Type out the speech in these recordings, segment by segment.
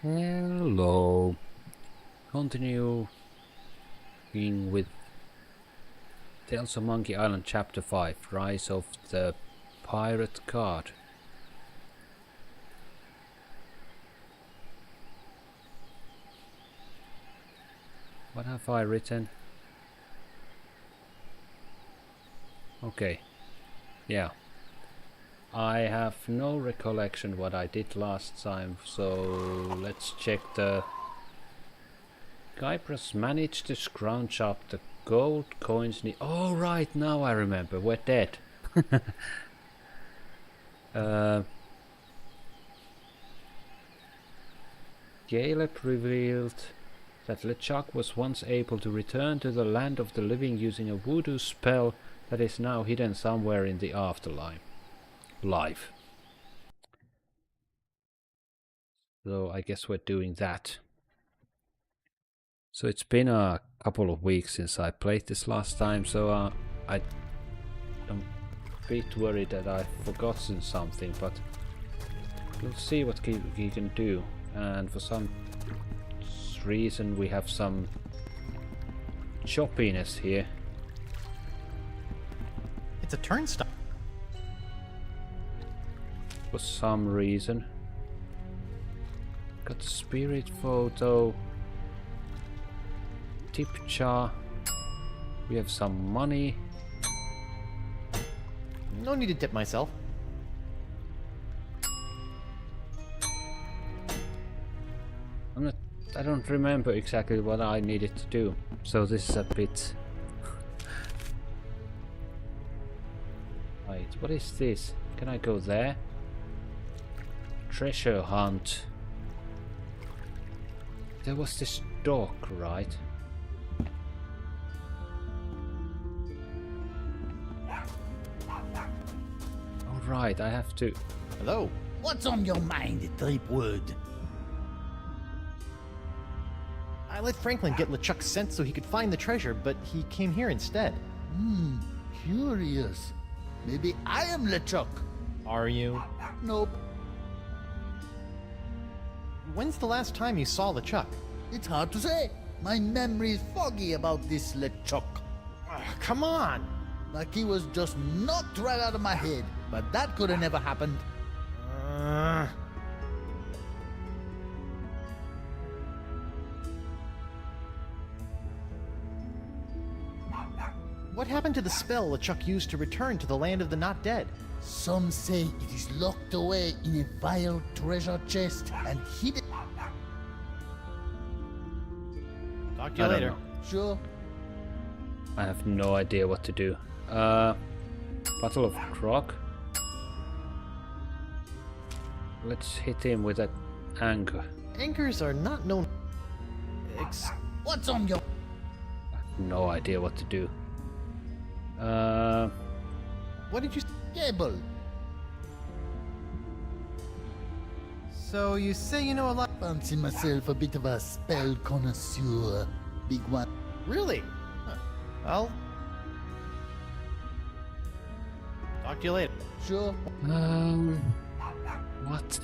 Hello. Continuing with Tales of Monkey Island Chapter 5, Rise of the Pirate Card. What have I written? Okay. Yeah. I have no recollection what I did last time, so let's check the... Cyprus managed to scrounge up the gold coins. Oh right, now I remember, we're dead. Caleb revealed that LeChuck was once able to return to the land of the living using a voodoo spell that is now hidden somewhere in the afterlife. So I guess we're doing that. So it's been a couple of weeks since I played this last time, so I'm a bit worried that I've forgotten something, but we'll see what he can do. And for some reason we have some choppiness here. It's a turnstile. For some reason. Got the spirit photo. Tip jar. We have some money. No need to tip myself. I don't remember exactly what I needed to do, so this is a bit... Wait, what is this? Can I go there? Treasure hunt. There was this dog, right? Alright, I have to... Hello. What's on your mind, Tripwood? I let Franklin get LeChuck sent so he could find the treasure, but he came here instead. Curious. Maybe I am LeChuck. Are you? Nope. When's the last time you saw LeChuck? It's hard to say. My memory is foggy about this LeChuck. Come on! Like he was just knocked right out of my head. But that could have never happened. What happened to the spell LeChuck used to return to the land of the not dead? Some say it is locked away in a vile treasure chest and hidden. Talk to you I don't later. know. Sure. I have no idea what to do. Bottle of Croc. Let's hit him with that anchor. Anchors are not known. What's on your... No idea what to do. What did you... Cable? So you say you know a lot... Fancy myself a bit of a spell connoisseur. Big one. Really? Huh. Well... Talk to you later. Sure. What?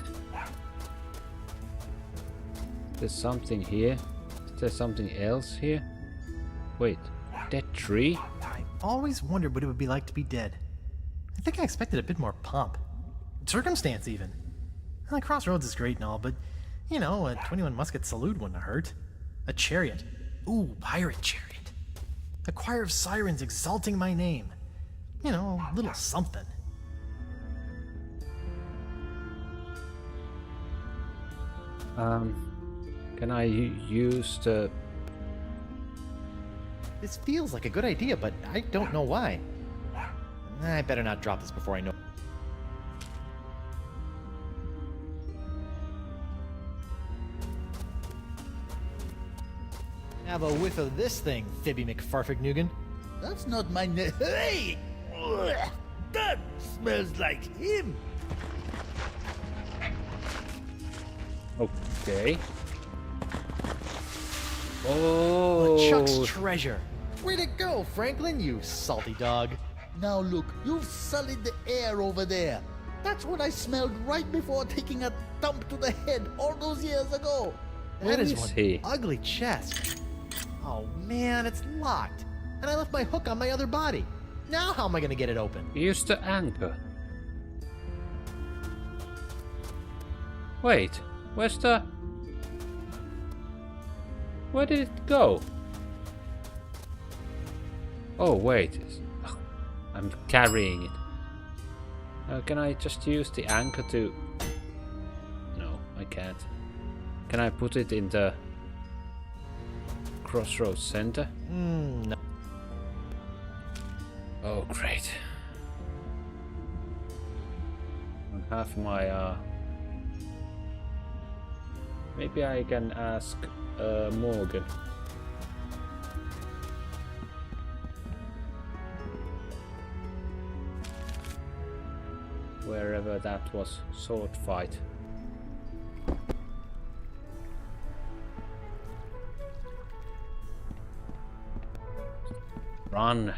There's something here. Is there something else here? Wait, that tree? I always wondered what it would be like to be dead. I think I expected a bit more pomp. Circumstance, even. Well, Crossroads is great and all, but, you know, a 21 musket salute wouldn't have hurt. A chariot. Ooh, pirate chariot. A choir of sirens exalting my name. You know, a little something. Can I use the... This feels like a good idea, but I don't know why. I better not drop this before I know. Have a whiff of this thing, Fibby McFarfignugan. That's not my name. Hey! Ugh, that smells like him. Okay. Oh! Chuck's treasure. Way to go, Franklin, you salty dog. Now look, you've sullied the air over there. That's what I smelled right before taking a dump to the head all those years ago. Where That is is one he? ugly chest. Oh man, it's locked. And I left my hook on my other body. Now how am I gonna get it open? Use the anchor. Wait, where's the... Where did it go? Oh wait, I'm carrying it. Can I just use the anchor to... No, I can't. Can I put it in the crossroads center? No. Oh great. On half my maybe I can ask Morgan. Wherever that was, sword fight. Run.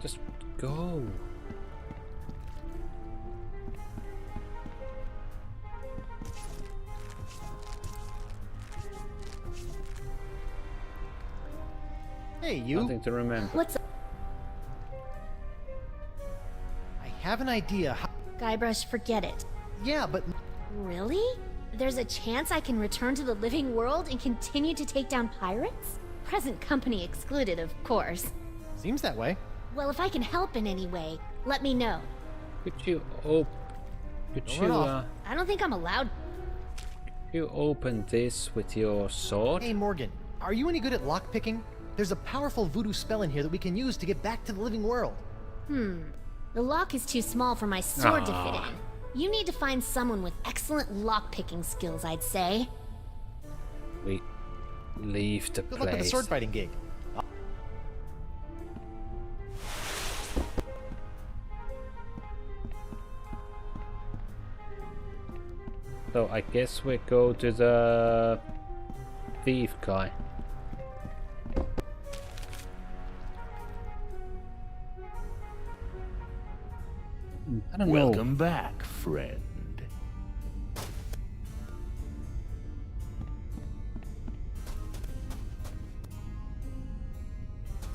Just go. Hey, you. Nothing to remember. What's up, I have an idea. Guybrush? Forget it. Yeah, but Really? There's a chance I can return to the living world and continue to take down pirates? Present company excluded, of course. seems that way. Well, if I can help in any way, let me know. Could you Don't run off. I don't think I'm allowed. you open this with your sword? Hey, Morgan, are you any good at lockpicking? There's a powerful voodoo spell in here that we can use to get back to the living world. The lock is too small for my sword to fit in. You need to find someone with excellent lockpicking skills, I'd say. We leave the Good place. luck with the sword fighting gig. So I guess we go to the thief guy. I don't know. Welcome back, friend.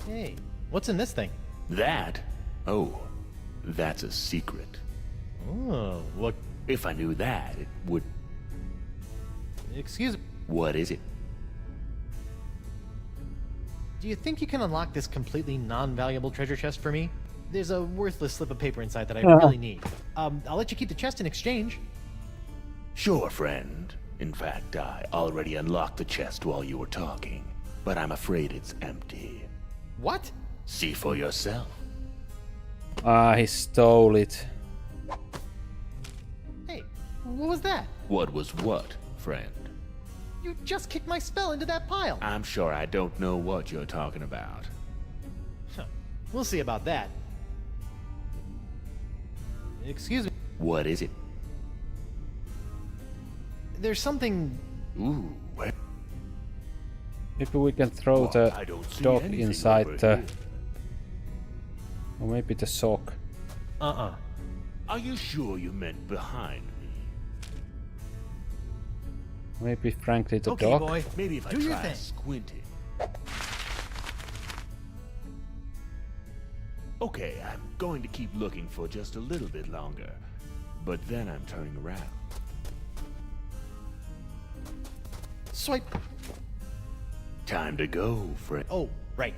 Hey, what's in this thing? That? Oh, that's a secret. Oh, look. If I knew that, it would... Excuse me. What is it? Do you think you can unlock this completely non-valuable treasure chest for me? There's a worthless slip of paper inside that I really need. I'll let you keep the chest in exchange. Sure, friend. In fact, I already unlocked the chest while you were talking, but I'm afraid it's empty. What? See for yourself. Ah, he stole it. Hey, what was that? What was what, friend? You just kicked my spell into that pile. I'm sure I don't know what you're talking about. Huh. We'll see about that. Excuse me. What is it? There's something... Ooh, where? Maybe we can throw Why, the I don't see dog anything inside over the... here. Or maybe the sock. Uh-uh. Are you sure you meant behind me? Maybe frankly the Okay, dog. boy. Maybe if I Do your try thing. squinting. Okay, I'm going to keep looking for just a little bit longer. But then I'm turning around. Swipe. Time to go, friend. Oh, right.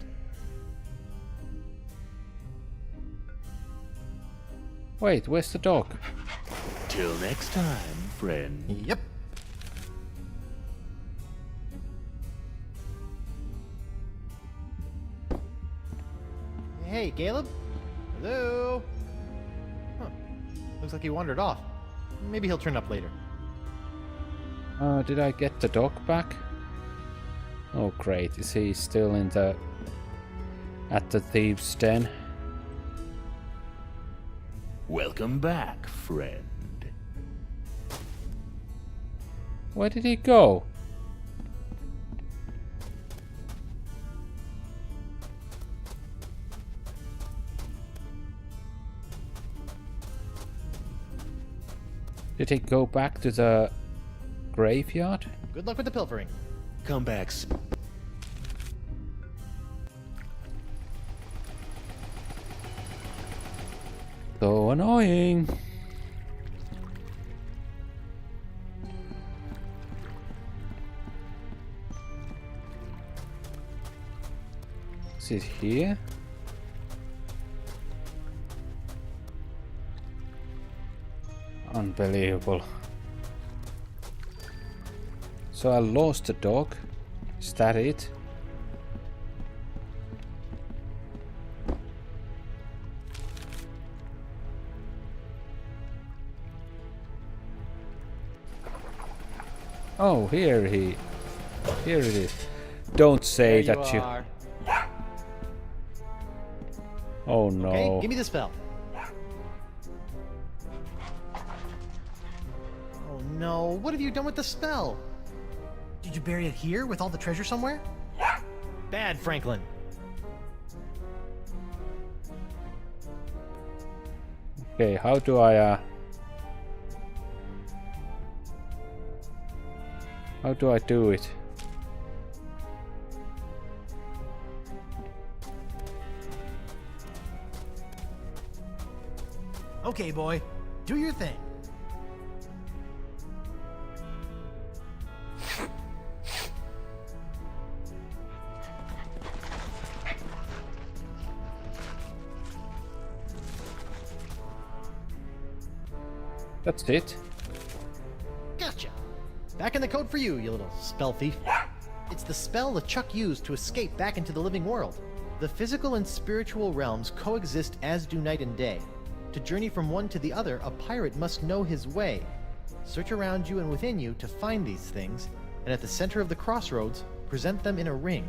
Wait, where's the dog? Till next time, friend. Yep. Hey, Caleb? Hello? Huh. Looks like he wandered off. Maybe he'll turn up later. Did I get the dog back? Oh great, is he still in the... at the thieves' den? Welcome back, friend. Where did he go? Did he go back to the graveyard? Good luck with the pilfering. Come back. So annoying. Is it here? Unbelievable. So I lost the dog. Is that it? Oh, here it is. Don't say There that you. are. Oh no. Okay, give me the spell. Oh no, what have you done with the spell? Did you bury it here with all the treasure somewhere? Bad, Franklin. Okay, how do I do it? Okay, boy, do your thing. That's it. Gotcha. Back in the code for you, you little spell thief. It's the spell LeChuck used to escape back into the living world. The physical and spiritual realms coexist as do night and day. To journey from one to the other, a pirate must know his way. Search around you and within you to find these things, and at the center of the crossroads, present them in a ring.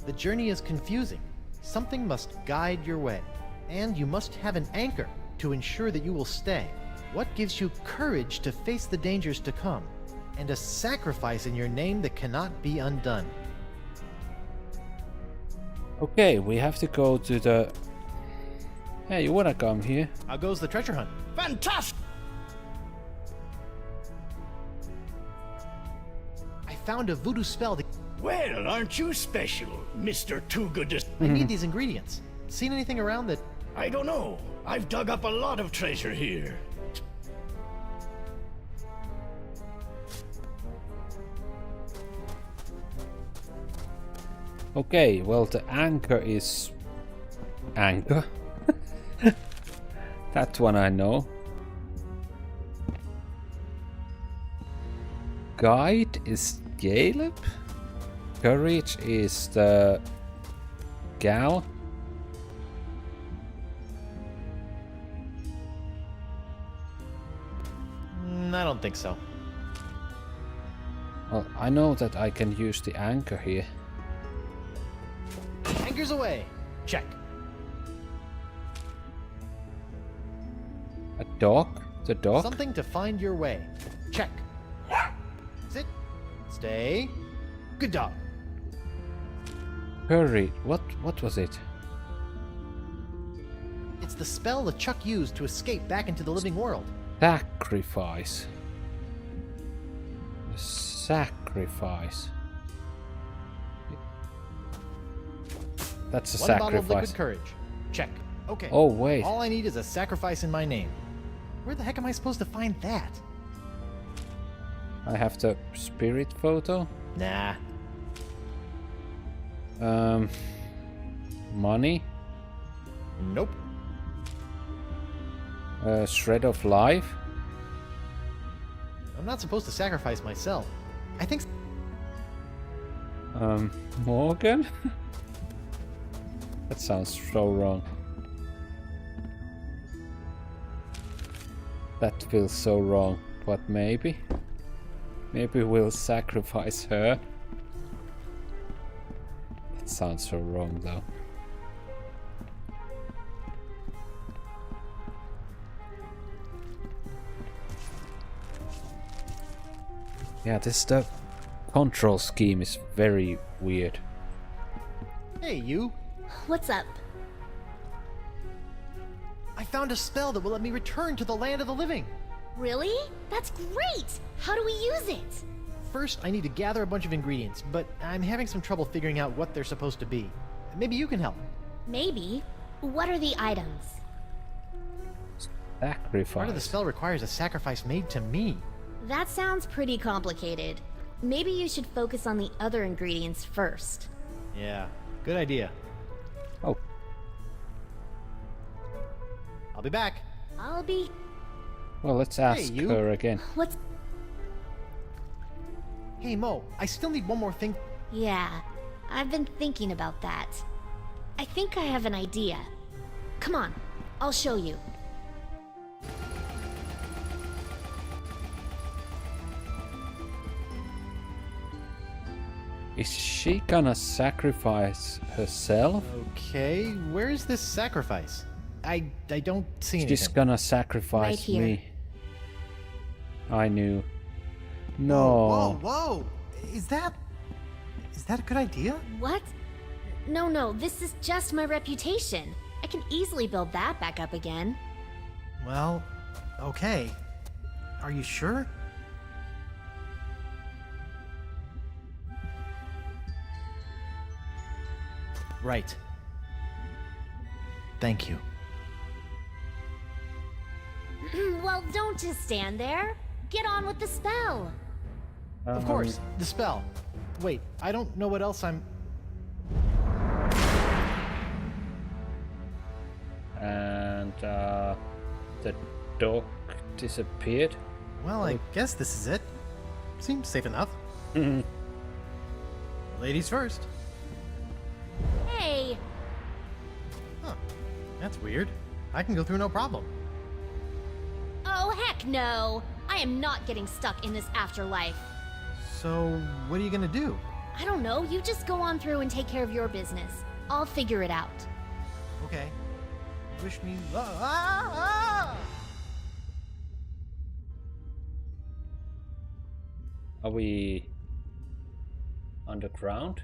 The journey is confusing. Something must guide your way, and you must have an anchor to ensure that you will stay. What gives you courage to face the dangers to come, and a sacrifice in your name that cannot be undone? Okay, we have to go to the. Hey, you wanna come here? How goes the treasure hunt? Fantastic! I found a voodoo spell that... Well, aren't you special, Mr. Too Good to... I need these ingredients. Seen anything around that... I don't know. I've dug up a lot of treasure here. Okay, well the anchor is anchor. That one I know. Guide is Caleb. Courage is the gal. I don't think so. Well, I know that I can use the anchor here. Anchors away. Check. A dog? The dog? Something to find your way. Check. Sit. Stay. Good dog. Courage. What was it? It's the spell LeChuck used to escape back into the living world. Sacrifice. Sacrifice. That's a One bottle of sacrifice. liquid courage. Check. Okay. Oh, wait. All I need is a sacrifice in my name. Where the heck am I supposed to find that? I have the spirit photo. Nah. Money. Nope. Shred of life. I'm not supposed to sacrifice myself. I think... Morgan? That sounds so wrong. That feels so wrong, but maybe? Maybe we'll sacrifice her. That sounds so wrong though. Yeah, the control scheme is very weird. Hey, you. What's up? I found a spell that will let me return to the land of the living. Really? That's great! How do we use it? First, I need to gather a bunch of ingredients, but I'm having some trouble figuring out what they're supposed to be. Maybe you can help. Maybe. What are the items? Sacrifice. Part of the spell requires a sacrifice made to me. That sounds pretty complicated. Maybe you should focus on the other ingredients first. Yeah, good idea. Oh, I'll be back. I'll be... well, let's ask you. her again. What's... Hey, Mo, I still need one more thing. Yeah, I've been thinking about that. I think I have an idea. Come on, I'll show you. Is she gonna sacrifice herself? Okay, where's this sacrifice? I don't see anything. She's gonna sacrifice Right here. me. I knew. No. Whoa, whoa! Is that a good idea? What? No, this is just my reputation. I can easily build that back up again. Well, okay. Are you sure? Right. Thank you. Well, don't just stand there. Get on with the spell. Of course, the spell. Wait, I don't know what else I'm... And the dog disappeared. Well, I guess this is it. Seems safe enough. Ladies first. Hey, Huh. That's weird. I can go through no problem. oh heck no. I am not getting stuck in this afterlife. So, what are you gonna do? I don't know, you just go on through and take care of your business. I'll figure it out. Okay. Wish me luck. Ah! Are we underground?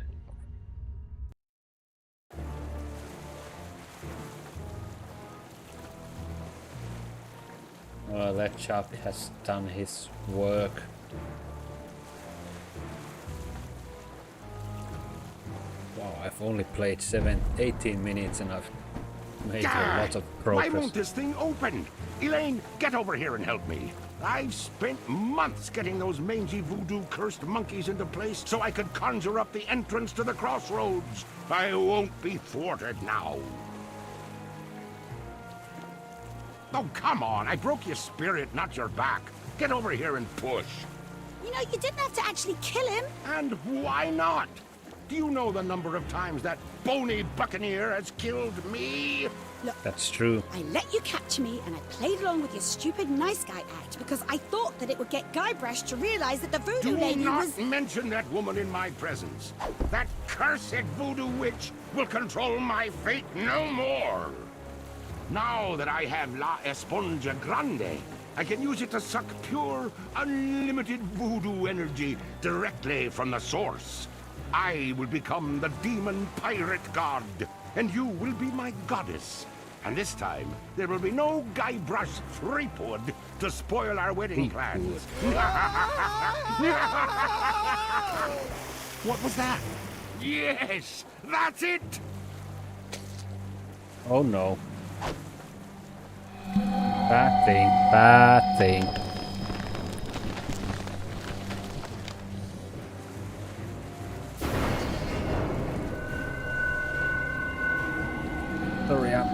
Well, LeChuck has done his work. Wow, I've only played 18 minutes and I've made a lot of Why progress. won't this thing open? Elaine, get over here and help me. I've spent months getting those mangy voodoo-cursed monkeys into place so I could conjure up the entrance to the crossroads. I won't be thwarted now. Oh, come on. I broke your spirit, not your back. Get over here and push. You know, you didn't have to actually kill him. And why not? Do you know the number of times that bony buccaneer has killed me? That's true. I let you capture me, and I played along with your stupid nice guy act because I thought that it would get Guybrush to realize that the voodoo Do lady not was... mention that woman in my presence. That cursed voodoo witch will control my fate no more. Now that I have La Esponja Grande, I can use it to suck pure, unlimited voodoo energy directly from the source. I will become the demon pirate god, and you will be my goddess. And this time, there will be no Guybrush Threepwood to spoil our wedding plans. What was that? Yes, that's it! Oh no. Bad thing, bad thing. Sorry, I'm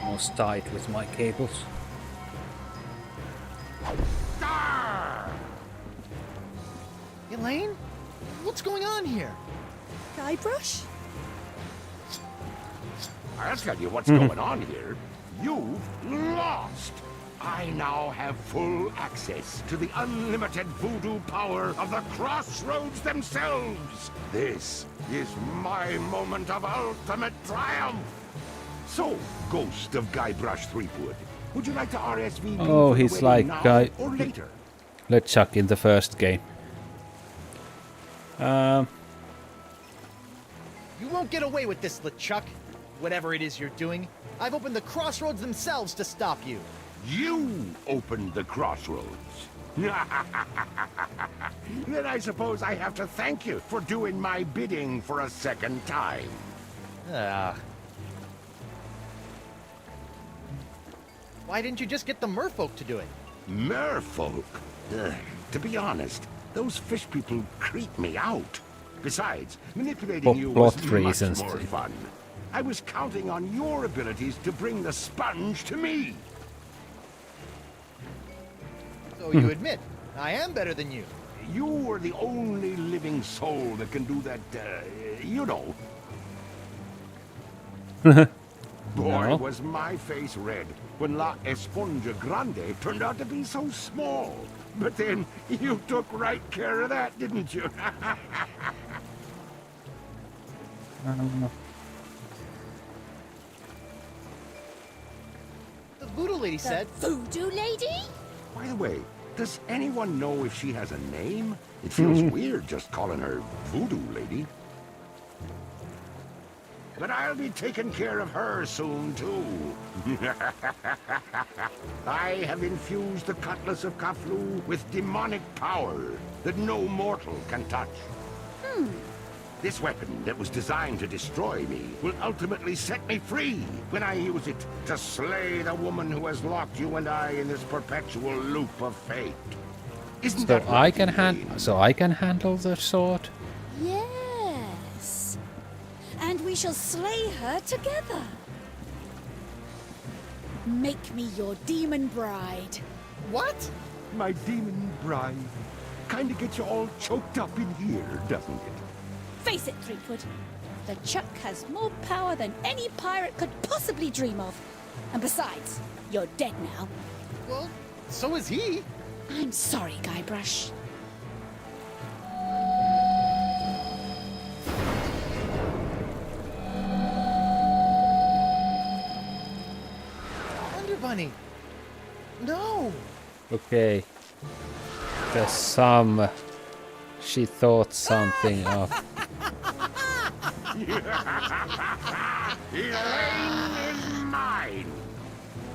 almost tight with my cables. Ah! Elaine? What's going on here? Guybrush? I'll tell you what's going on here. You've lost. I now have full access to the unlimited voodoo power of the Crossroads themselves. This is my moment of ultimate triumph. So, Ghost of Guybrush Threepwood, would you like to RSVP Oh, for the he's wedding like now Guy- or later? LeChuck in the first game. You won't get away with this, LeChuck. Whatever it is you're doing, I've opened the crossroads themselves to stop you. You opened the crossroads. Then I suppose I have to thank you for doing my bidding for a second time. Why didn't you just get the merfolk to do it? Merfolk? Ugh, to be honest, those fish people creep me out. Besides, manipulating For you was plot much reasons. more fun. I was counting on your abilities to bring the sponge to me. So you admit, I am better than you. You are the only living soul that can do that, you know. Boy, No. was my face red when La Esponja Grande turned out to be so small. But then, you took right care of that, didn't you? The voodoo lady said. Voodoo lady? By the way, does anyone know if she has a name? It feels weird just calling her Voodoo Lady. But I'll be taking care of her soon, too. I have infused the Cutlass of Kaflu with demonic power that no mortal can touch. This weapon that was designed to destroy me will ultimately set me free when I use it to slay the woman who has locked you and I in this perpetual loop of fate. Isn't So that right, Elaine? I can handle the sword. Yes. And we shall slay her together. Make me your demon bride. What? My demon bride. Kinda gets you all choked up in here, doesn't it? Face it, Threepwood. The Chuck has more power than any pirate could possibly dream of. And besides, you're dead now. Well, so is he. I'm sorry, Guybrush. Wonder Bunny. No. Okay. There's some. She thought something of. Elaine is mine!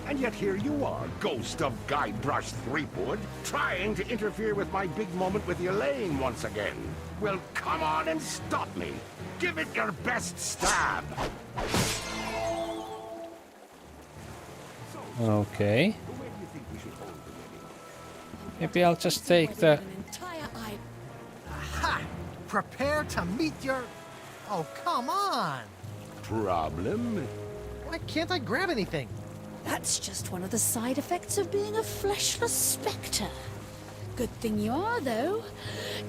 And yet here you are, ghost of Guybrush Threepwood, trying to interfere with my big moment with Elaine once again. Well, come on and stop me. Give it your best stab. Okay. Where do you think we should hold the wedding? Maybe I'll just take the. An entire eye. Ha! Prepare to meet your. Oh, come on. Problem? Why can't I grab anything? That's just one of the side effects of being a fleshless spectre. Good thing you are, though.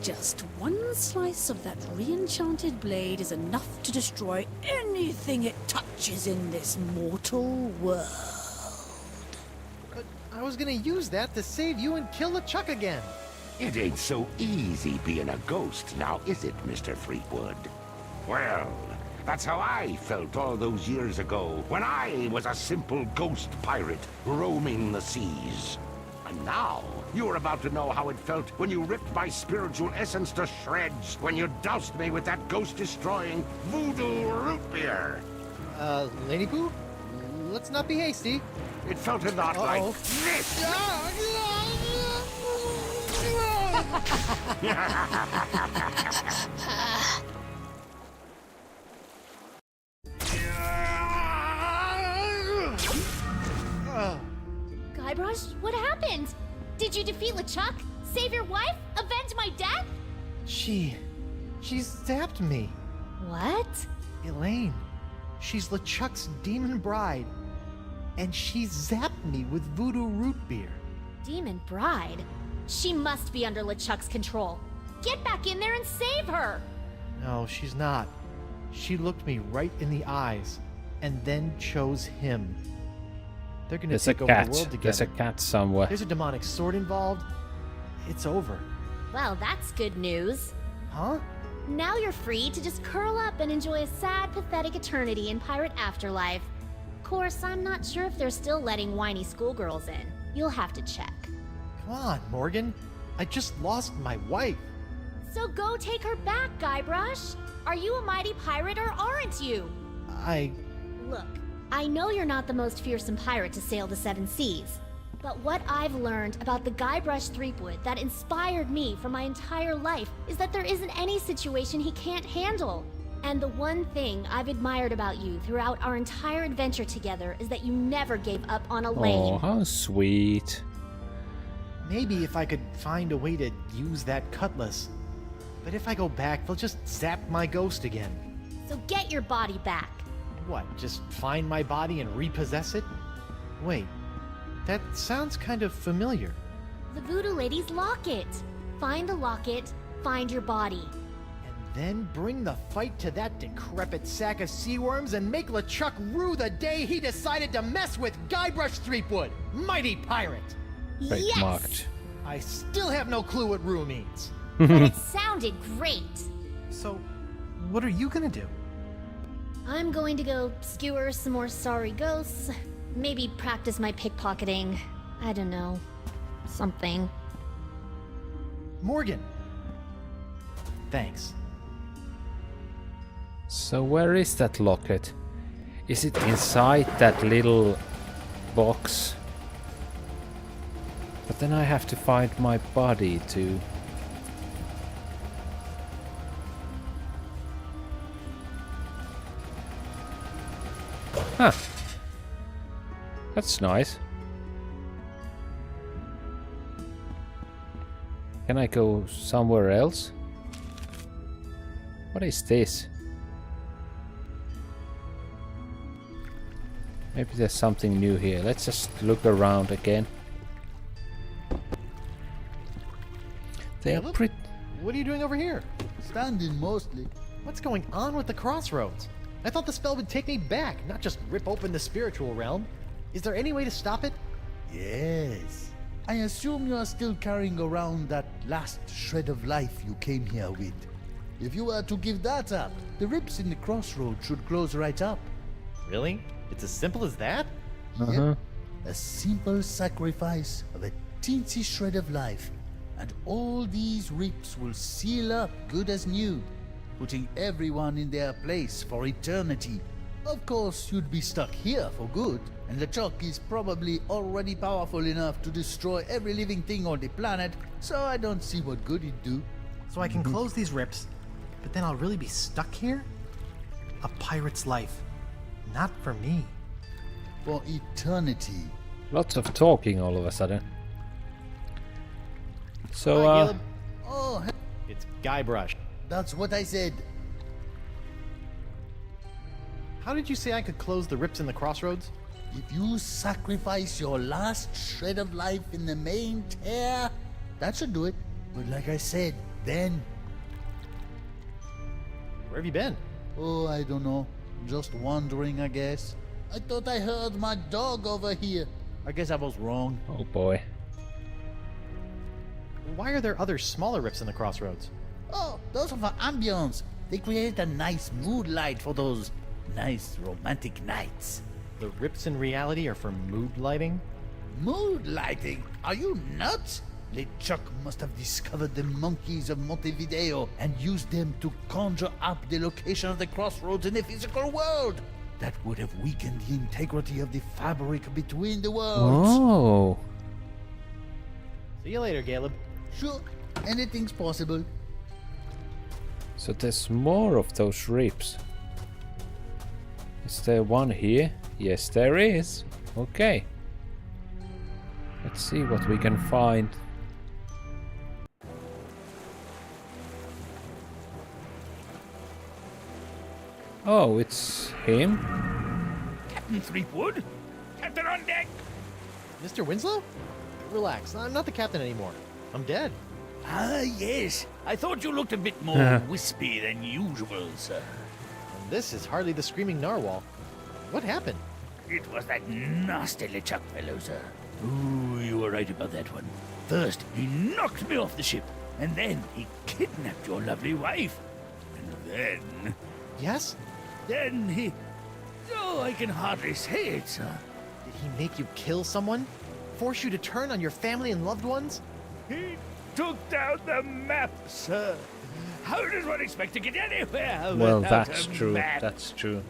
Just one slice of that re-enchanted blade is enough to destroy anything it touches in this mortal world. But I was gonna use that to save you and kill LeChuck again. It ain't so easy being a ghost now, is it, Mr. Threepwood? Well, that's how I felt all those years ago, when I was a simple ghost pirate roaming the seas. And now, you're about to know how it felt when you ripped my spiritual essence to shreds, when you doused me with that ghost-destroying voodoo root beer. Lady Pooh? Let's not be hasty. It felt a lot like Uh-oh. this. Guybrush, what happened? Did you defeat LeChuck? Save your wife? Avenge my death? She zapped me. What? Elaine. She's LeChuck's demon bride. And she zapped me with voodoo root beer. Demon Bride? She must be under LeChuck's control. Get back in there and save her! No, she's not. She looked me right in the eyes and then chose him. They're gonna There's a take over the cat. world together. There's a cat somewhere. There's a demonic sword involved. It's over. Well, that's good news. Huh? Now you're free to just curl up and enjoy a sad, pathetic eternity in Pirate Afterlife. Of course, I'm not sure if they're still letting whiny schoolgirls in. You'll have to check. Come on, Morgan. I just lost my wife. So go take her back, Guybrush. Are you a mighty pirate or aren't you? I... Look, I know you're not the most fearsome pirate to sail the seven seas, But what I've learned about the Guybrush Threepwood that inspired me for my entire life is that there isn't any situation he can't handle. And the one thing I've admired about you throughout our entire adventure together is that you never gave up on Oh, Elaine. how sweet. Maybe if I could find a way to use that cutlass. But if I go back, they'll just zap my ghost again. So get your body back. What, just find my body and repossess it? Wait, that sounds kind of familiar. The Voodoo Lady's locket. Find the locket, find your body. And then bring the fight to that decrepit sack of sea worms and make LeChuck rue the day he decided to mess with Guybrush Threepwood, mighty pirate! Great Yes! marked. I still have no clue what rue means. But it sounded great. So, what are you gonna do? I'm going to go skewer some more sorry ghosts. Maybe practice my pickpocketing. I don't know. Something. Morgan! Thanks. So where is that locket? Is it inside that little box? But then I have to find my body too. Huh. That's nice. Can I go somewhere else? What is this? Maybe there's something new here. Let's just look around again. They are Caleb? pretty... What are you doing over here? Standing mostly. What's going on with the crossroads? I thought the spell would take me back, not just rip open the spiritual realm. Is there any way to stop it? Yes. I assume you are still carrying around that last shred of life you came here with. If you were to give that up, the rips in the crossroads should close right up. Really? It's as simple as that? Yep. A simple sacrifice of a teensy shred of life, and all these rips will seal up good as new, putting everyone in their place for eternity. Of course, you'd be stuck here for good, and LeChuck is probably already powerful enough to destroy every living thing on the planet, so I don't see what good it'd do. So I can close these rips, but then I'll really be stuck here? A pirate's life. Not for me. For eternity. Lots of talking all of a sudden. So, Hi, Caleb. Oh, It's Guybrush. that's what I said. How did you say I could close the rips in the crossroads? If you sacrifice your last shred of life in the main tear, that should do it. But like I said, then, Where have you been? oh, I don't know. Just wandering, I guess. I thought I heard my dog over here. I guess I was wrong. oh boy. Why are there other smaller rips in the crossroads? Oh, those are for ambience. They create a nice mood light for those nice romantic nights. The rips in reality are for mood lighting? Mood lighting? Are you nuts? LeChuck must have discovered the monkeys of Montevideo and used them to conjure up the location of the crossroads in the physical world. That would have weakened the integrity of the fabric between the worlds. Oh. See you later, Caleb. Sure, anything's possible. So there's more of those rips. Is there one here? Yes, there is. Okay. Let's see what we can find. Oh, it's him? Captain Threepwood? Captain on deck! Mr. Winslow? Relax, I'm not the captain anymore. I'm dead. Ah, yes. I thought you looked a bit more wispy than usual, sir. And this is hardly the screaming narwhal. What happened? It was that nasty LeChuck fellow, sir. Ooh, you were right about that one. First, he knocked me off the ship, and then he kidnapped your lovely wife. And Yes? then he... Oh, I can hardly say it, sir. Did he make you kill someone? Force you to turn on your family and loved ones? He took down the map, sir. How does one expect to get anywhere Well, without that's a true. map? That's true.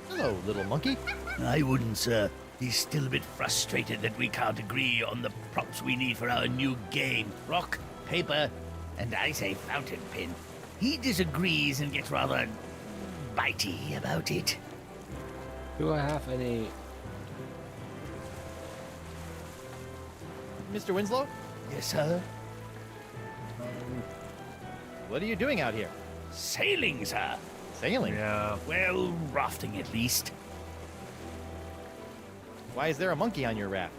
Hello, little monkey. I wouldn't, sir. He's still a bit frustrated that we can't agree on the props we need for our new game. Rock, paper, and I say fountain pen. He disagrees and gets rather bitey about it. Do I have any... Mr. Winslow, Yes, sir? what are you doing out here? Sailing, sir. Sailing? Yeah. Well, rafting at least. Why is there a monkey on your raft?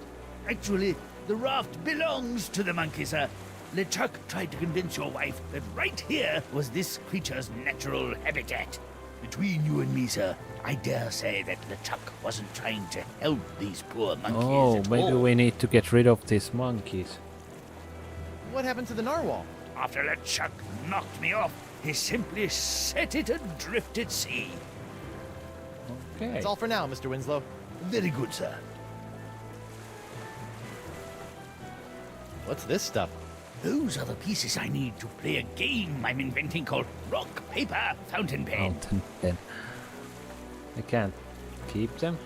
Actually, the raft belongs to the monkey, sir. LeChuck tried to convince your wife that right here was this creature's natural habitat. Between you and me, sir, I dare say that LeChuck wasn't trying to help these poor monkeys Oh, at maybe all. we need to get rid of these monkeys. What happened to the narwhal? After LeChuck knocked me off, he simply set it adrift at sea. Okay. That's all for now, Mr. Winslow. Very good, sir. What's this stuff? Those are the pieces I need to play a game I'm inventing called Rock, Paper, Fountain Pen. Fountain pen. I can't keep them.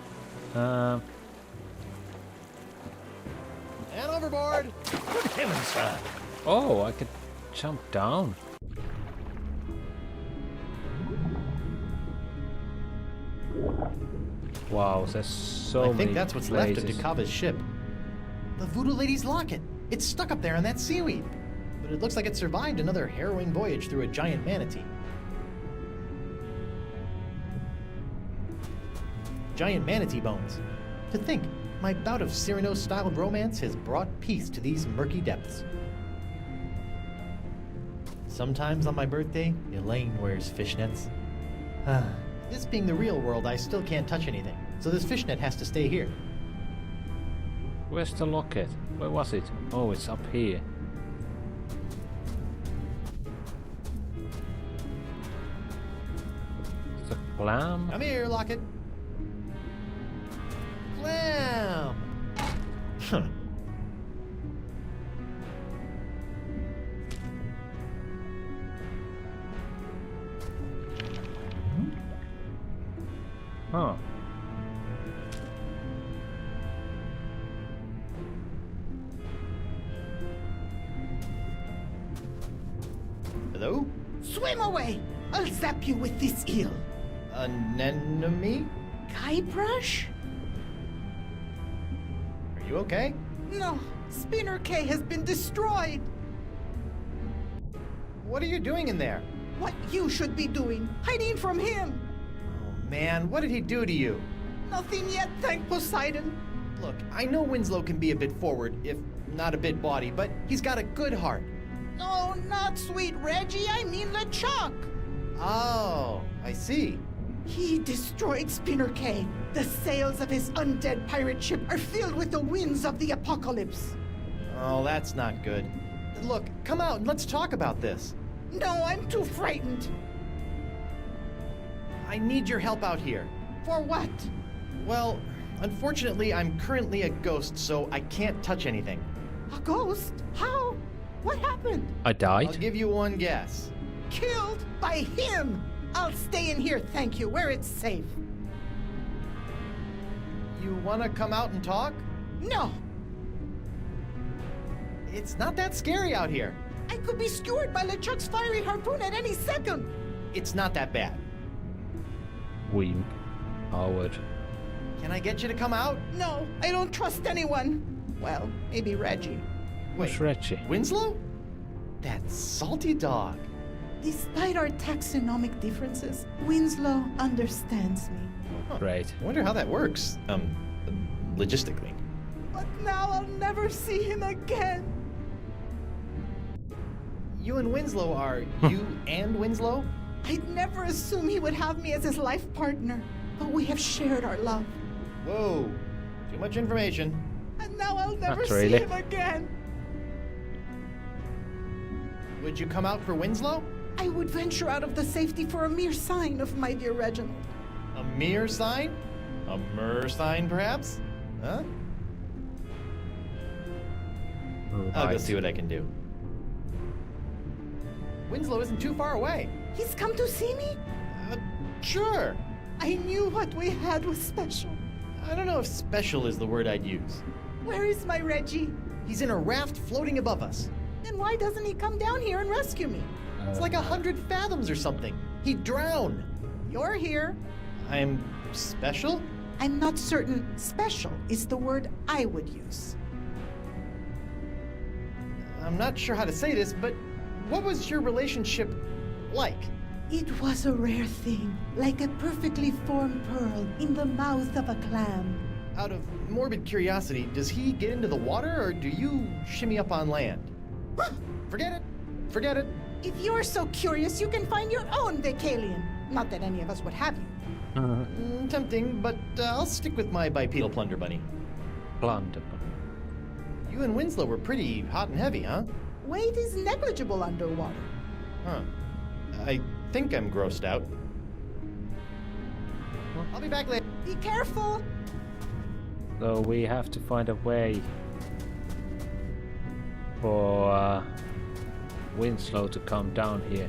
And overboard! Good heavens, sir. Oh, I can jump down. Wow, there's so I many think that's what's left of places. Dakava's ship. The Voodoo Lady's locket. It's stuck up there in that seaweed. But it looks like it survived another harrowing voyage through a giant manatee. Giant manatee bones. To think, my bout of Cyrano-styled romance has brought peace to these murky depths. Sometimes on my birthday, Elaine wears fishnets. This being the real world, I still can't touch anything, so this fishnet has to stay here. Where's the locket? Where was it? Oh, it's up here. It's a clam? Come here, Locket. Clam! Huh. Huh. Hello? Swim away! I'll zap you with this eel. Anemone? Guybrush? Are you okay? No, Spinner K has been destroyed. What are you doing in there? What you should be doing, hiding from him. Oh man, what did he do to you? Nothing yet, thank Poseidon. Look, I know Winslow can be a bit forward, if not a bit bawdy, but he's got a good heart. No, not sweet Reggie, I mean LeChuck. Oh, I see. He destroyed Spinner K. The sails of his undead pirate ship are filled with the winds of the apocalypse. Oh, that's not good. Look, come out and let's talk about this. No, I'm too frightened. I need your help out here. For what? Well, unfortunately, I'm currently a ghost, so I can't touch anything. A ghost? How? What happened? I I'll died? give you one guess. Killed by him. I'll stay in here, thank you, where it's safe. You want to come out and talk? No, It's not that scary out here. I could be skewered by LeChuck's fiery harpoon at any second. It's not that bad. Wink. Howard. Can I get you to come out? No, I don't trust anyone. Well, maybe Reggie. Where's Reggie? Winslow? That salty dog. Despite our taxonomic differences, Winslow understands me. Great. I wonder how that works. Logistically. But now I'll never see him again. You and Winslow are you and Winslow? I'd never assume he would have me as his life partner, but we have shared our love. Whoa. Too much information. And now I'll never Not see really. him again. Would you come out for Winslow? I would venture out of the safety for a mere sign of my dear Reginald. A mere sign? A mer sign, perhaps? Huh? I'll go Right. see what I can do. Winslow isn't too far away. He's come to see me? Sure. I knew what we had was special. I don't know if special is the word I'd use. Where is my Reggie? He's in a raft floating above us. Then why doesn't he come down here and rescue me? It's like 100 fathoms or something. He'd drown. You're here. I'm special? I'm not certain special is the word I would use. I'm not sure how to say this, but what was your relationship like? It was a rare thing, like a perfectly formed pearl in the mouth of a clam. Out of morbid curiosity, does he get into the water or do you shimmy up on land? Forget it. Forget it. If you're so curious, you can find your own Vicalian. Not that any of us would have you. Tempting, but I'll stick with my bipedal plunder bunny. Plunder. You and Winslow were pretty hot and heavy, huh? Weight is negligible underwater. Huh. I think I'm grossed out. I'll be back later. Be careful! So we have to find a way for Winslow to come down here.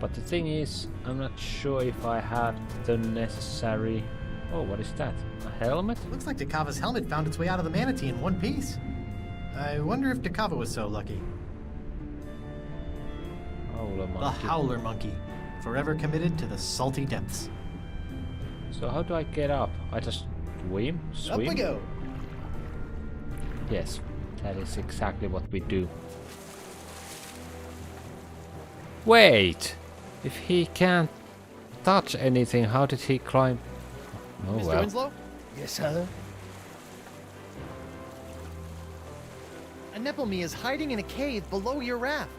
But the thing is, I'm not sure if I have the necessary... Oh, what is that? A helmet? Looks like Dakava's helmet found its way out of the manatee in one piece. I wonder if Dakava was so lucky. Howler monkey. The Howler Monkey, forever committed to the salty depths. So how do I get up? I just swim? Up we go. Yes, that is exactly what we do. Wait! If he can't touch anything, how did he climb? Oh Mr. well. Winslow? Yes, sir? Anemone is hiding in a cave below your raft.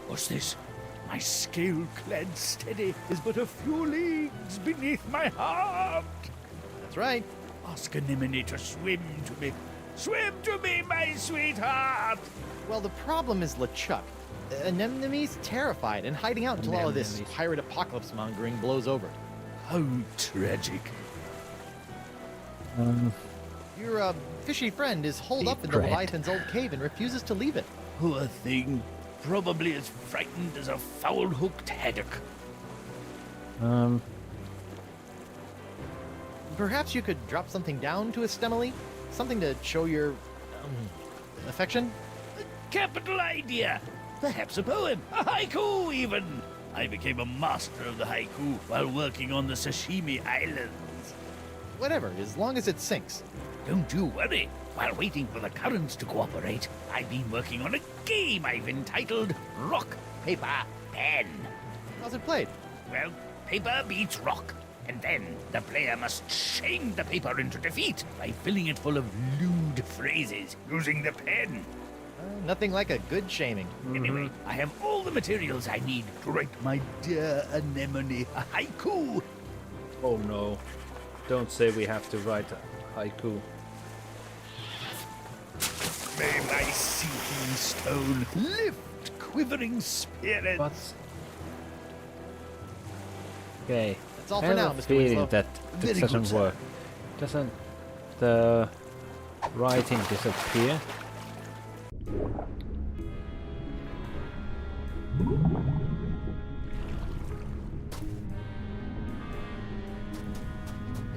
What's this? My scale-clad steady is but a few leagues beneath my heart. That's right. Ask Anemone to swim to me. Swim to me, my sweetheart! Well, the problem is LeChuck. Anemone's terrified and hiding out until all of this Anemone's- pirate apocalypse mongering blows over. How tragic. Your fishy friend is holed up in the Secret. Leviathan's old cave and refuses to leave it. Poor thing. Probably as frightened as a foul-hooked haddock. Perhaps you could drop something down to Estemily? Something to show your affection? Capital idea! Perhaps a poem, a haiku even! I became a master of the haiku while working on the Sashimi Islands. Whatever, as long as it sinks. Don't you worry. While waiting for the currents to cooperate, I've been working on a game I've entitled Rock, Paper, Pen. How's it played? Well, paper beats rock, and then the player must shame the paper into defeat by filling it full of lewd phrases using the pen. Nothing like a good shaming. Anyway, I have all the materials I need to write my dear Anemone a haiku. Oh no. Don't say we have to write a haiku. May my sinking stone lift quivering spirits. But... Okay. That's all I for have now, a Mr. feeling Winslow. that Very this good, doesn't sir. work. Doesn't the writing disappear?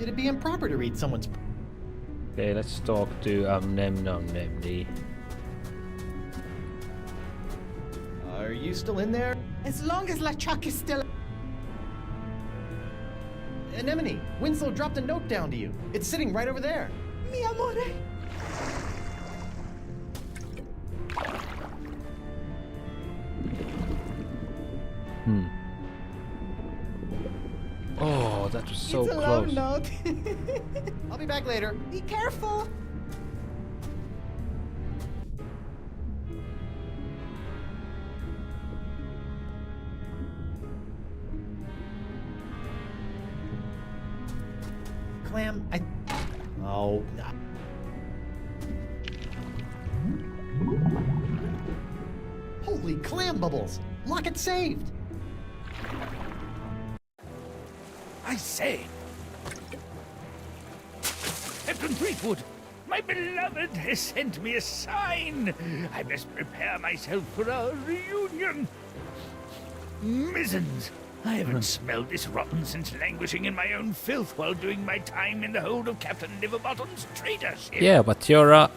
It'd be improper to read someone's... Okay, let's talk to Nemnemnemni. Are you still in there? As long as LeChuck is still... Anemone, Winslow dropped a note down to you. It's sitting right over there. Mi amore. Oh, that was so It's a love close. note. I'll be back later. Be careful. Clam, Oh. Holy clam bubbles! Locket saved! I say, Captain Fleetwood, my beloved has sent me a sign. I must prepare myself for our reunion. Mizzens, I haven't smelled this rotten since languishing in my own filth while doing my time in the hold of Captain Liverbottom's trader ship. Yeah, but you're a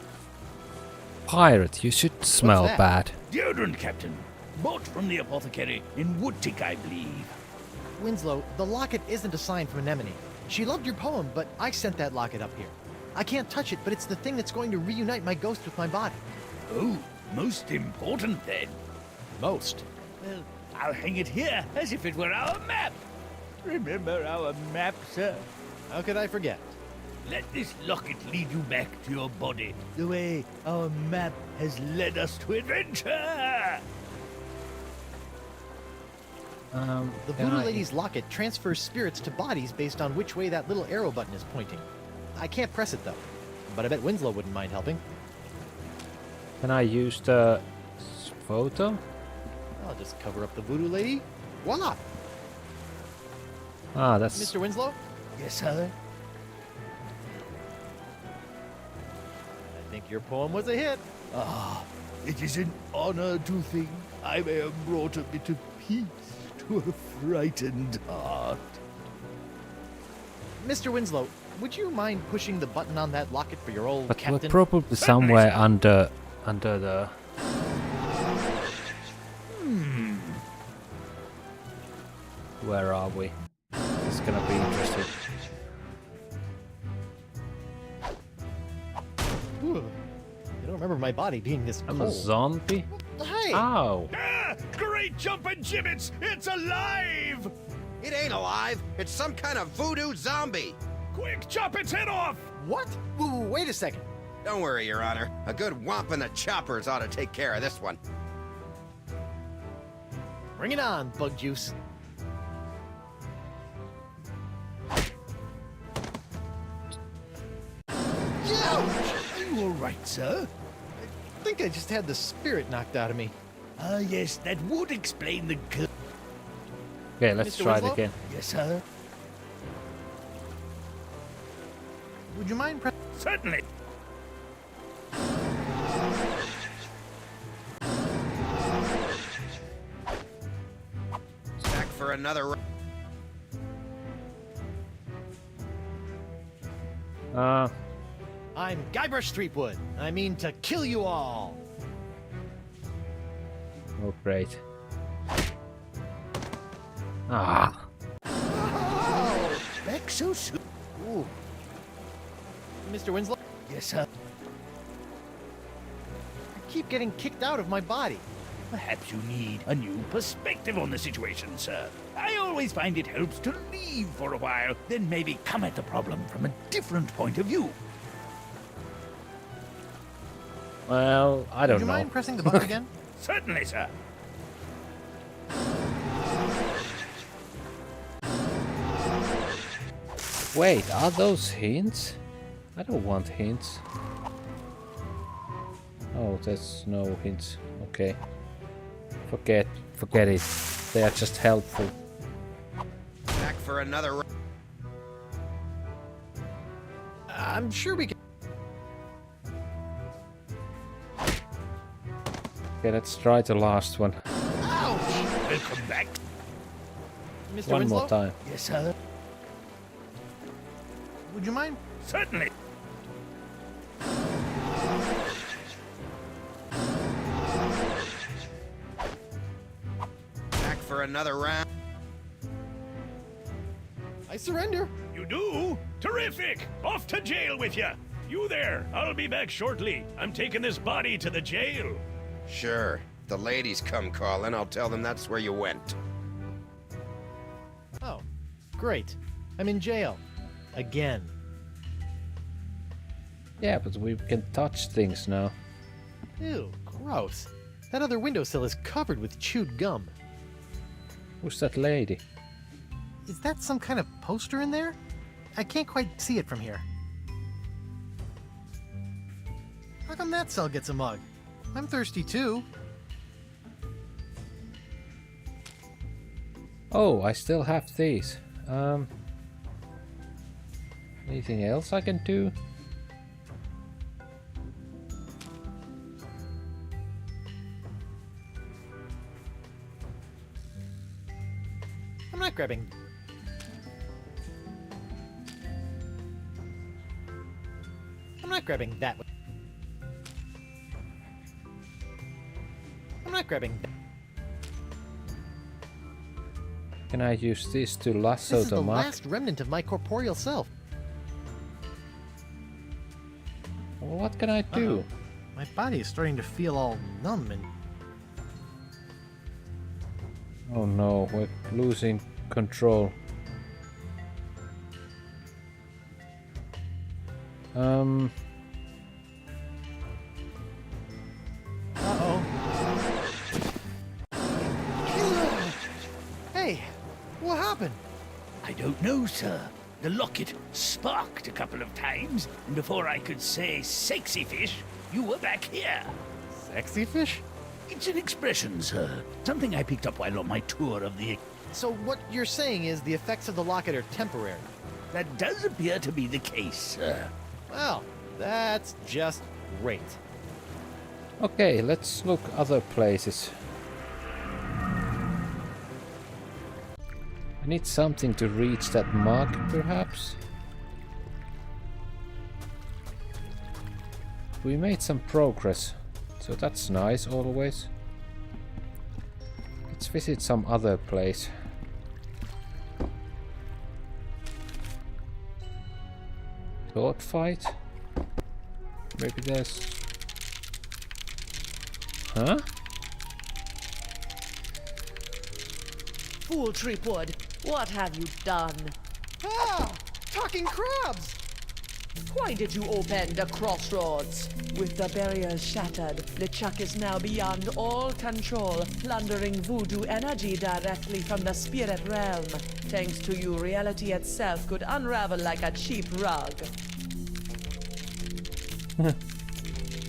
pirate. You should smell that? bad. Deodorant, Captain. Bought from the apothecary in Woodtick, I believe. Winslow, the locket isn't a sign from Anemone. She loved your poem, but I sent that locket up here. I can't touch it, but it's the thing that's going to reunite my ghost with my body. Oh, most important then. Most. Well, I'll hang it here as if it were our map. Remember our map, sir? How could I forget? Let this locket lead you back to your body, the way our map has led us to adventure. The Voodoo Lady's locket transfers spirits to bodies based on which way that little arrow button is pointing. I can't press it though, but I bet Winslow wouldn't mind helping. Can I use the photo? I'll just cover up the Voodoo Lady. Voila! Ah, that's... Mr. Winslow, Yes, sir. I think your poem was a hit. It is an honor to think I may have brought a bit of peace to a frightened heart. Mr. Winslow, would you mind pushing the button on that locket for your old But we're captain? probably somewhere under the... Where are we? It's gonna be interesting. Ooh, I don't remember my body being this I'm cold. a zombie? Hey! Ow! Ah! Great jumping gibbets! It's alive! It ain't alive. It's some kind of voodoo zombie. Quick, chop its head off! What? Ooh, wait a second. Don't worry, Your Honor. A good whomp in the choppers ought to take care of this one. Bring it on, Bug Juice. Are you all right, sir? I think I just had the spirit knocked out of me. Ah, yes, that would explain the... Okay, let's Mr. try it Winslow? again. Yes, sir. Would you mind pressing? Certainly. Back for another. I'm Guybrush Threepwood. I mean to kill you all. Oh, great. Ah! Back so soon. Ooh. Mr. Winslow, Yes, sir. I keep getting kicked out of my body. Perhaps you need a new perspective on the situation, sir. I always find it helps to leave for a while, then maybe come at the problem from a different point of view. Well, I Would don't you know. mind pressing the button again? Certainly, sir. Wait, are those hints? I don't want hints. Oh, that's no hints. Okay. Forget it. They are just helpful. Back for another. I'm sure we can. Okay, let's try the last one. Welcome back. Mr. One Winslow, more time. Yes, sir. would you mind? Certainly. Back for another round. I surrender. You do? Terrific! Off to jail with you! You there, I'll be back shortly. I'm taking this body to the jail. Sure. If the ladies come calling, I'll tell them that's where you went. Oh, great. I'm in jail. Again. Yeah, but we can touch things now. Ew, gross. That other windowsill is covered with chewed gum. Who's that lady? Is that some kind of poster in there? I can't quite see it from here. How come that cell gets a mug? I'm thirsty too. Oh, I still have these. Anything else I can do? I'm not grabbing... I'm not grabbing that one. I'm not grabbing that. Can I use this to lasso This is the the mob? last remnant of my corporeal self. Well, what can I do? Uh-oh. My body is starting to feel all numb and... Oh no, we're losing control. Uh-oh. Hey, what happened? I don't know, sir. The locket sparked a couple of times, and before I could say sexy fish, you were back here. Sexy fish? It's an expression, sir. Something I picked up while on my tour of the... So what you're saying is the effects of the locket are temporary? That does appear to be the case, sir. Well, that's just great. Okay, let's look other places. I need something to reach that mark, perhaps? We made some progress, so that's nice always. Let's visit some other place. Sword fight? Maybe there's... Huh? Fool Tripwood, what have you done? Ah! Talking crabs! Why did you open the crossroads? With the barriers shattered, LeChuck is now beyond all control, plundering voodoo energy directly from the spirit realm. Thanks to you, reality itself could unravel like a cheap rug.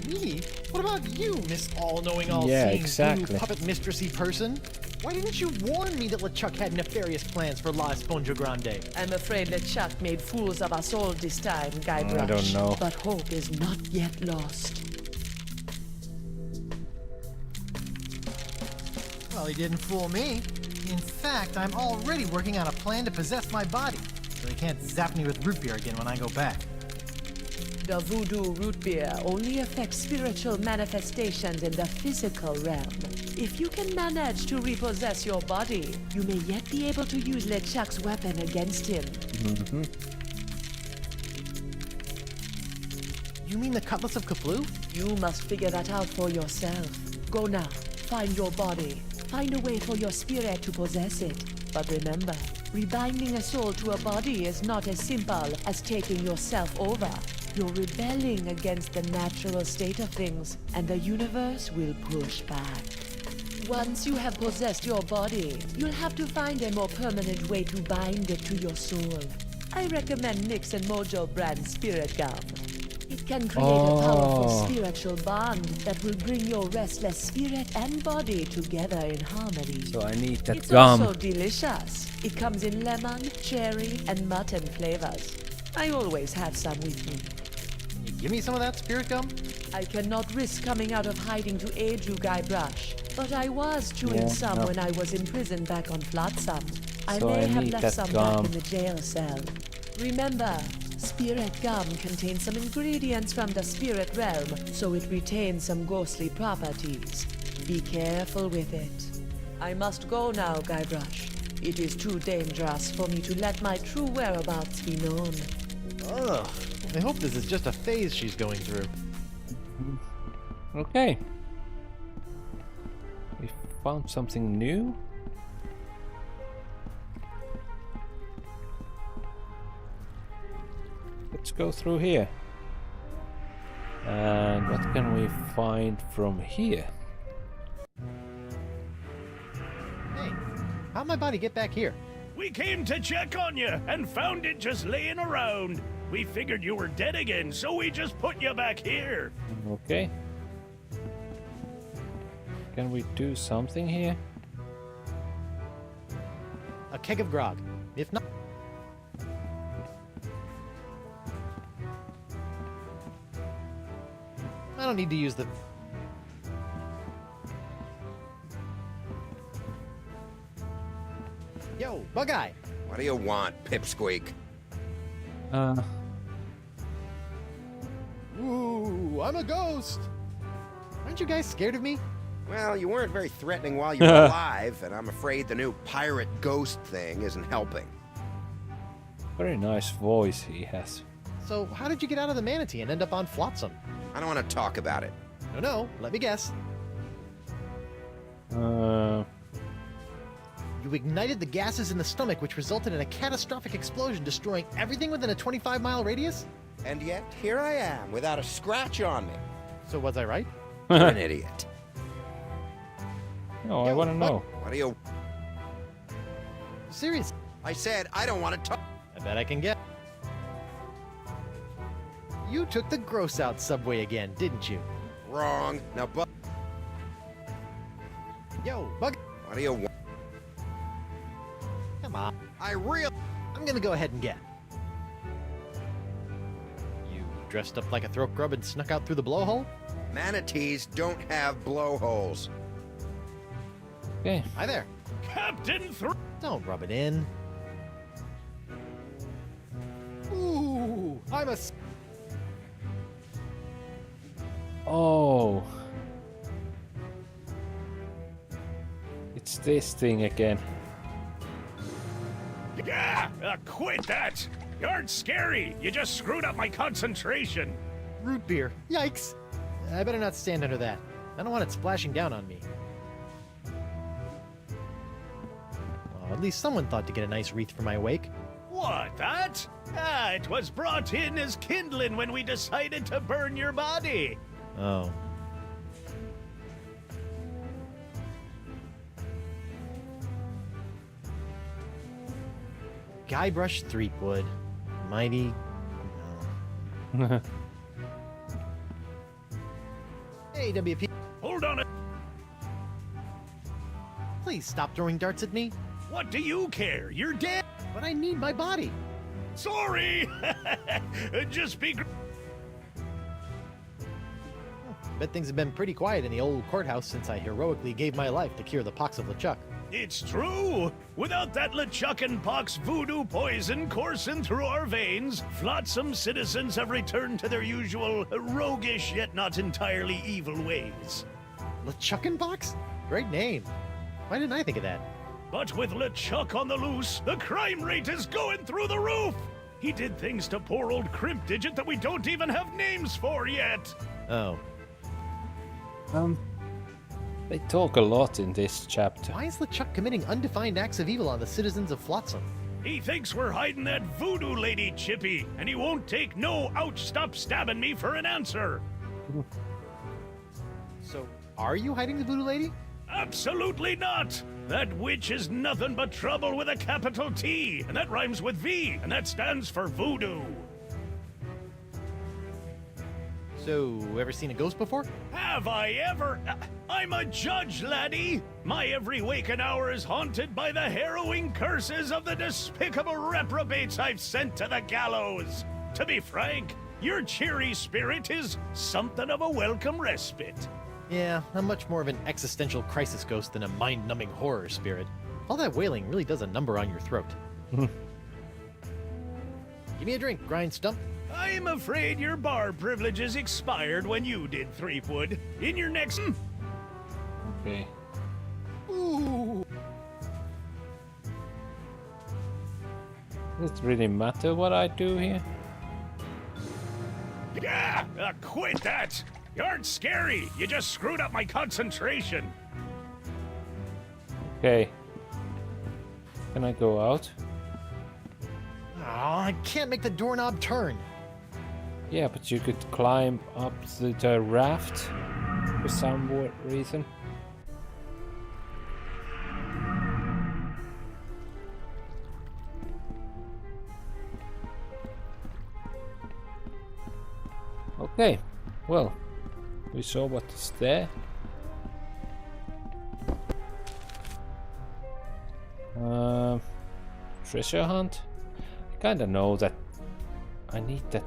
Me? What about you, Miss All-Knowing, All-Seeing, Yeah, voodoo exactly. puppet mistressy person? Why didn't you warn me that LeChuck had nefarious plans for La Esponja Grande? I'm afraid LeChuck made fools of us all this time, Guybrush. I don't know. But hope is not yet lost. Well, he didn't fool me. In fact, I'm already working on a plan to possess my body, so he can't zap me with root beer again when I go back. The voodoo root beer only affects spiritual manifestations in the physical realm. If you can manage to repossess your body, you may yet be able to use LeChuck's weapon against him. You mean the Cutlass of Kaplu? You must figure that out for yourself. Go now, find your body. Find a way for your spirit to possess it. But remember, rebinding a soul to a body is not as simple as taking yourself over. You're rebelling against the natural state of things, and the universe will push back. Once you have possessed your body, you'll have to find a more permanent way to bind it to your soul. I recommend NYX and Mojo brand Spirit Gum. It can create a powerful spiritual bond that will bring your restless spirit and body together in harmony. So I need that It's gum. also delicious. It comes in lemon, cherry, and mutton flavors. I always have some with me. Can you give me some of that spirit gum? I cannot risk coming out of hiding to aid you, Guybrush. But I was chewing some when I was in prison back on Flotsam. I So may I have need left that some gum. back in the jail cell. Remember, spirit gum contains some ingredients from the spirit realm, so it retains some ghostly properties. Be careful with it. I must go now, Guybrush. It is too dangerous for me to let my true whereabouts be known. Ugh. I hope this is just a phase she's going through. Okay. We found something new. Let's go through here. And what can we find from here? Hey, how'd my body get back here? We came to check on you and found it just laying around. We figured you were dead again, so we just put you back here. Okay. Can we do something here? A keg of grog. If not... I don't need to use the... Yo, Bug Bug-Eye. What do you want, Pipsqueak? Ooh, I'm a ghost. Aren't you guys scared of me? Well, you weren't very threatening while you were alive, and I'm afraid the new pirate ghost thing isn't helping. Very nice voice he has. So, how did you get out of the manatee and end up on Flotsam? I don't want to talk about it. No, let me guess. Uh, You ignited the gases in the stomach, which resulted in a catastrophic explosion, destroying everything within a 25-mile radius? And yet, here I am, without a scratch on me. So was I right? You're an idiot. no, I want to know. What do you... Serious? I said I don't want to talk... I bet I can get. You took the gross out subway again, didn't you? Wrong. Now, Yo, Bug. What do you want? Come on. I'm gonna go ahead and get. You dressed up like a throat grub and snuck out through the blowhole? Manatees don't have blowholes. Okay. Hi there. Captain Don't rub it in. Ooh, I'm a... Oh. It's this thing again. Yeah, quit that! You aren't scary. You just screwed up my concentration. Root beer. Yikes. I better not stand under that. I don't want it splashing down on me. Well, at least someone thought to get a nice wreath for my wake. What, that? Ah, it was brought in as kindling when we decided to burn your body. Oh. Guybrush Threepwood. Mighty... No. Hey, WP. Hold on. Please stop throwing darts at me. What do you care? You're dead. But I need my body. Sorry. Just be... Bet things have been pretty quiet in the old courthouse since I heroically gave my life to cure the pox of LeChuck. It's true! Without that LeChuckin' pox voodoo poison coursing through our veins, Flotsam citizens have returned to their usual roguish yet not entirely evil ways. LeChuckin' pox? Great name. Why didn't I think of that? But with LeChuck on the loose, the crime rate is going through the roof! He did things to poor old Crimp Digit that we don't even have names for yet! Oh. They talk a lot in this chapter. Why is LeChuck committing undefined acts of evil on the citizens of Flotsam? He thinks we're hiding that voodoo lady, Chippy, and he won't take no ouch stop stabbing me for an answer. So, are you hiding the voodoo lady? Absolutely not! That witch is nothing but trouble with a capital T, and that rhymes with V, and that stands for voodoo. So, ever seen a ghost before? Have I ever? I'm a judge, laddie! My every waking hour is haunted by the harrowing curses of the despicable reprobates I've sent to the gallows. To be frank, your cheery spirit is something of a welcome respite. Yeah, I'm much more of an existential crisis ghost than a mind-numbing horror spirit. All that wailing really does a number on your throat. Give me a drink, Grind Stump. I'm afraid your bar privileges expired when you did, Threepwood. In your next... Okay. Ooh. Does it really matter what I do here? Yeah, quit that! You aren't scary. You just screwed up my concentration. Okay. Can I go out? Oh, I can't make the doorknob turn. Yeah, but you could climb up the raft for some reason. Okay, well, we saw what is there. Treasure hunt? I kinda know that I need that.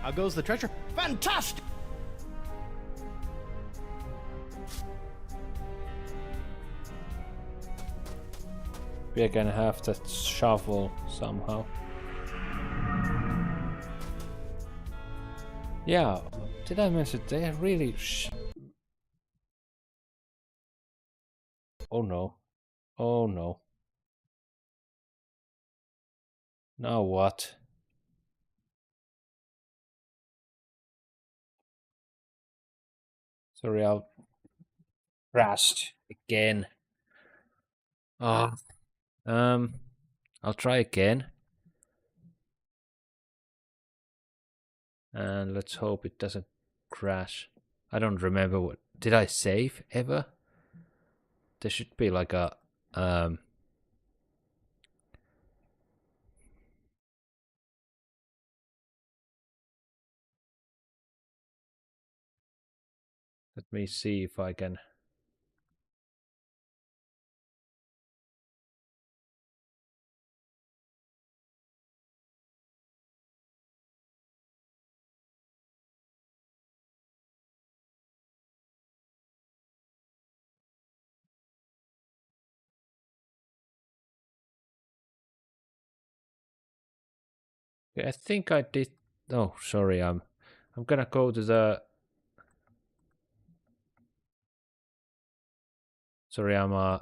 How goes the treasure? Fantastic! we're gonna have to shovel somehow. Yeah, did I mention they're really oh no. Oh no. Now what? Sorry, I'll crashed again. Ah. I'll try again. And let's hope it doesn't crash. I don't remember what. Did I save ever? There should be like a let me see if I can. Okay, I think I did. Oh, sorry. I'm gonna go to the. Sorry, I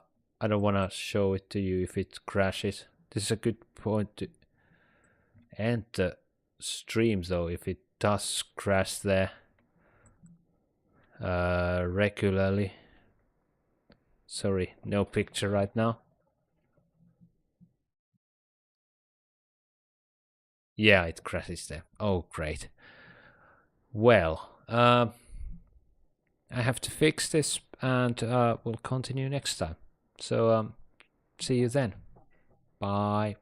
don't wanna show it to you if it crashes. This is a good point to end the stream though if it does crash there regularly. Sorry, no picture right now. Yeah, it crashes there. Oh, great. Well, I have to fix this and we'll continue next time. So, see you then. Bye.